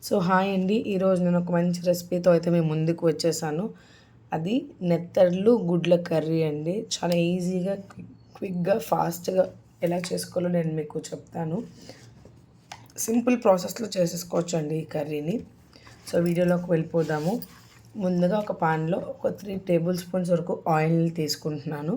So hi అండి. ఈరోజు నేను ఒక మంచి రెసిపీతో అయితే మేము ముందుకు వచ్చేసాను. అది నెత్తళ్ళు గుడ్ల కర్రీ అండి. చాలా ఈజీగా క్విక్గా ఫాస్ట్గా ఎలా చేసుకోవాలో నేను మీకు చెప్తాను. సింపుల్ ప్రాసెస్లో చేసేసుకోవచ్చు అండి ఈ కర్రీని. సో వీడియోలోకి వెళ్ళిపోదాము. ముందుగా ఒక పాన్లో ఒక 3 టేబుల్ స్పూన్స్ వరకు ఆయిల్ తీసుకుంటున్నాను.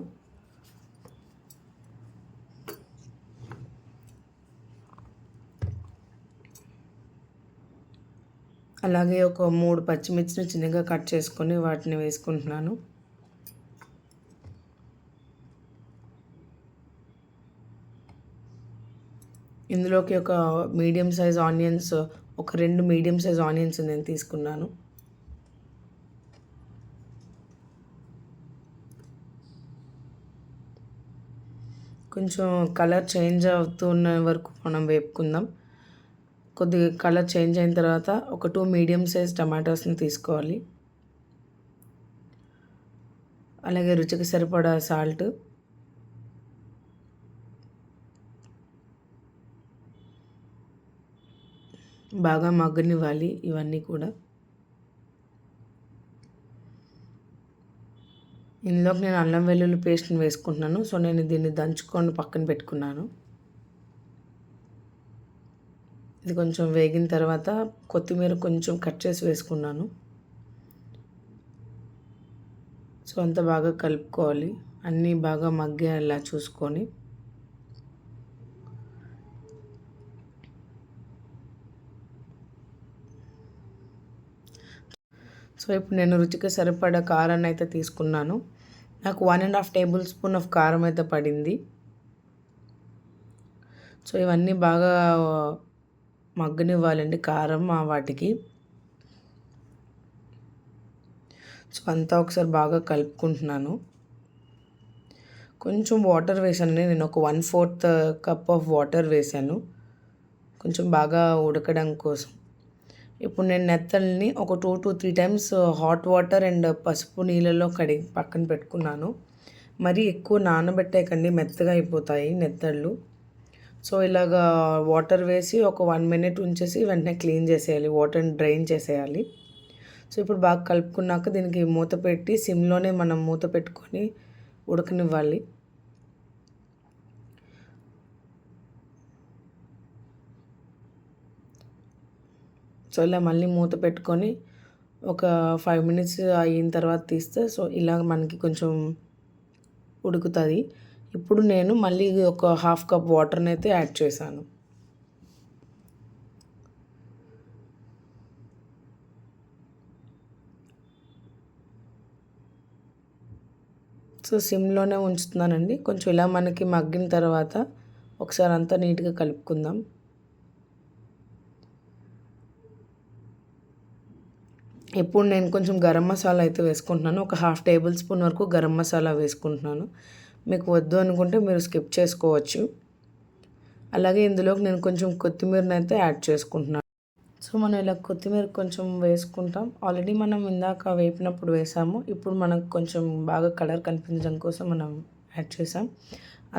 అలాగే ఒక 3 పచ్చిమిర్చిని చిన్నగా కట్ చేసుకొని వాటిని వేసుకుంటున్నాను. ఇందులోకి ఒక మీడియం సైజ్ ఆనియన్స్, ఒక 2 మీడియం సైజ్ ఆనియన్స్ నేను తీసుకున్నాను. కొంచెం కలర్ చేంజ్ అవుతున్న వరకు మనం వేపుకుందాం. కొద్దిగా కలర్ చేంజ్ అయిన తర్వాత ఒక 2 మీడియం సైజ్ టమాటోస్ని తీసుకోవాలి. అలాగే రుచికి సరిపడా సాల్ట్, బాగా మగ్గనివ్వాలి ఇవన్నీ కూడా. ఇందులోకి నేను అల్లం వెల్లుల్లి పేస్ట్ని వేసుకుంటున్నాను. సో నేను దీన్ని దంచుకొని పక్కన పెట్టుకున్నాను. ఇది కొంచెం వేగిన తర్వాత కొత్తిమీర కొంచెం కట్ చేసి వేసుకున్నాను. సో అంత బాగా కలుపుకోవాలి, అన్నీ బాగా మగ్గేలా చూసుకొని. సో ఇప్పుడు నేను రుచికి సరిపడా కారాన్ని అయితే తీసుకున్నాను. నాకు 1.5 టేబుల్ స్పూన్ ఆఫ్ కారం అయితే పడింది. సో ఇవన్నీ బాగా మగ్గనివ్వాలండి కారం వాటికి. సో అంతా ఒకసారి బాగా కలుపుకుంటున్నాను. కొంచెం వాటర్ వేసాను, నేను ఒక 1/4 కప్ ఆఫ్ వాటర్ వేసాను కొంచెం బాగా ఉడకడం కోసం. ఇప్పుడు నేను నెత్తల్ని ఒక 2 to 3 times hot water and పసుపు నీళ్ళలో కడిగి పక్కన పెట్టుకున్నాను. మరీ ఎక్కువ నానబెట్టేయకండి, మెత్తగా అయిపోతాయి నెత్తళ్ళు. సో ఇలాగా వాటర్ వేసి ఒక 1 minute ఉంచేసి వెంటనే క్లీన్ చేసేయాలి, వాటర్ని డ్రైన్ చేసేయాలి. సో ఇప్పుడు బాగా కలుపుకున్నాక దీనికి మూత పెట్టి సిమ్లోనే మనం మూత పెట్టుకొని ఉడకనివ్వాలి. సో ఇలా మళ్ళీ మూత పెట్టుకొని ఒక 5 minutes అయిన తర్వాత తీస్తే సో ఇలా మనకి కొంచెం ఉడుకుతుంది. ఇప్పుడు నేను మళ్ళీ ఒక 1/2 కప్ వాటర్ని అయితే యాడ్ చేశాను. సో సిమ్లోనే ఉంచుతున్నానండి. కొంచెం ఇలా మనకి మగ్గిన తర్వాత ఒకసారి అంతా నీట్గా కలుపుకుందాం. ఇప్పుడు నేను కొంచెం గరం మసాలా అయితే వేసుకుంటున్నాను. ఒక 1/2 టేబుల్ స్పూన్ వరకు గరం మసాలా వేసుకుంటున్నాను. మీకు వద్దు అనుకుంటే మీరు స్కిప్ చేసుకోవచ్చు. అలాగే ఇందులోకి నేను కొంచెం కొత్తిమీరని అయితే యాడ్ చేసుకుంటున్నాను. సో మనం ఇలా కొత్తిమీర కొంచెం వేసుకుంటాం. ఆల్రెడీ మనం ఇందాక వేపినప్పుడు వేసాము. ఇప్పుడు మనకు కొంచెం బాగా కలర్ కనిపించడం కోసం మనం యాడ్ చేసాం.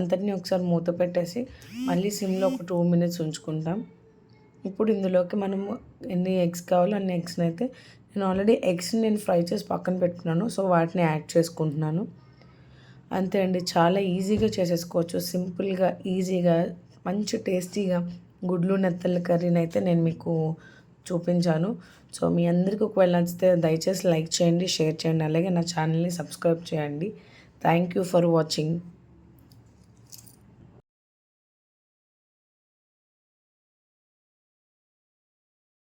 అంతటినీ ఒకసారి మూత పెట్టేసి మళ్ళీ సిమ్లో ఒక 2 minutes ఉంచుకుంటాం. ఇప్పుడు ఇందులోకి మనము ఎన్ని ఎగ్స్ కావాలో అన్ని ఎగ్స్ని అయితే నేను ఆల్రెడీ ఎగ్స్ని నేను ఫ్రై చేసి పక్కన పెట్టుకున్నాను. సో వాటిని యాడ్ చేసుకుంటున్నాను. అంతే అండి, చాలా ఈజీగా చేసేసుకోవచ్చు. సింపుల్గా, ఈజీగా, మంచి టేస్టీగా గుడ్లు నెత్తళ్ళ కర్రీని అయితే నేను మీకు చూపించాను. సో మీ అందరికీ ఒకవేళ నచ్చితే దయచేసి లైక్ చేయండి, షేర్ చేయండి, అలాగే నా ఛానల్ని సబ్స్క్రైబ్ చేయండి. Thank you for watching.